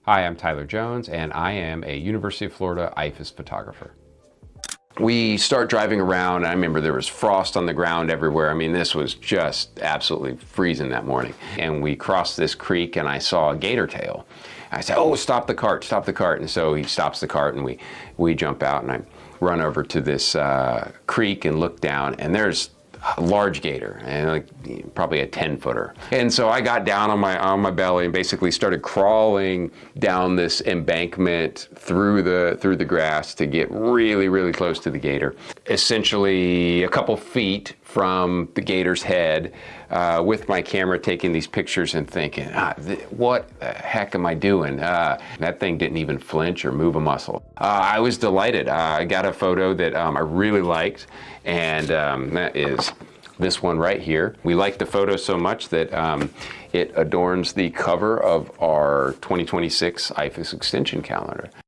Hi, I'm Tyler Jones, and I am a University of Florida IFAS photographer. We start driving around, and I remember there was frost on the ground everywhere. I mean, this was just absolutely freezing that morning. And we crossed this creek, and I saw a gator tail. I said, "Oh, stop the cart, stop the cart." And so he stops the cart, and we jump out, and I run over to this creek and look down, and there's a large gator, and like probably a 10-footer. And so I got down on my belly and basically started crawling down this embankment through the grass to get really close to the gator. Essentially a couple feet from the gator's head, with my camera taking these pictures and thinking, what the heck am I doing? That thing didn't even flinch or move a muscle. I was delighted. I got a photo that I really liked, and that is this one right here. We liked the photo so much that it adorns the cover of our 2026 IFAS Extension calendar.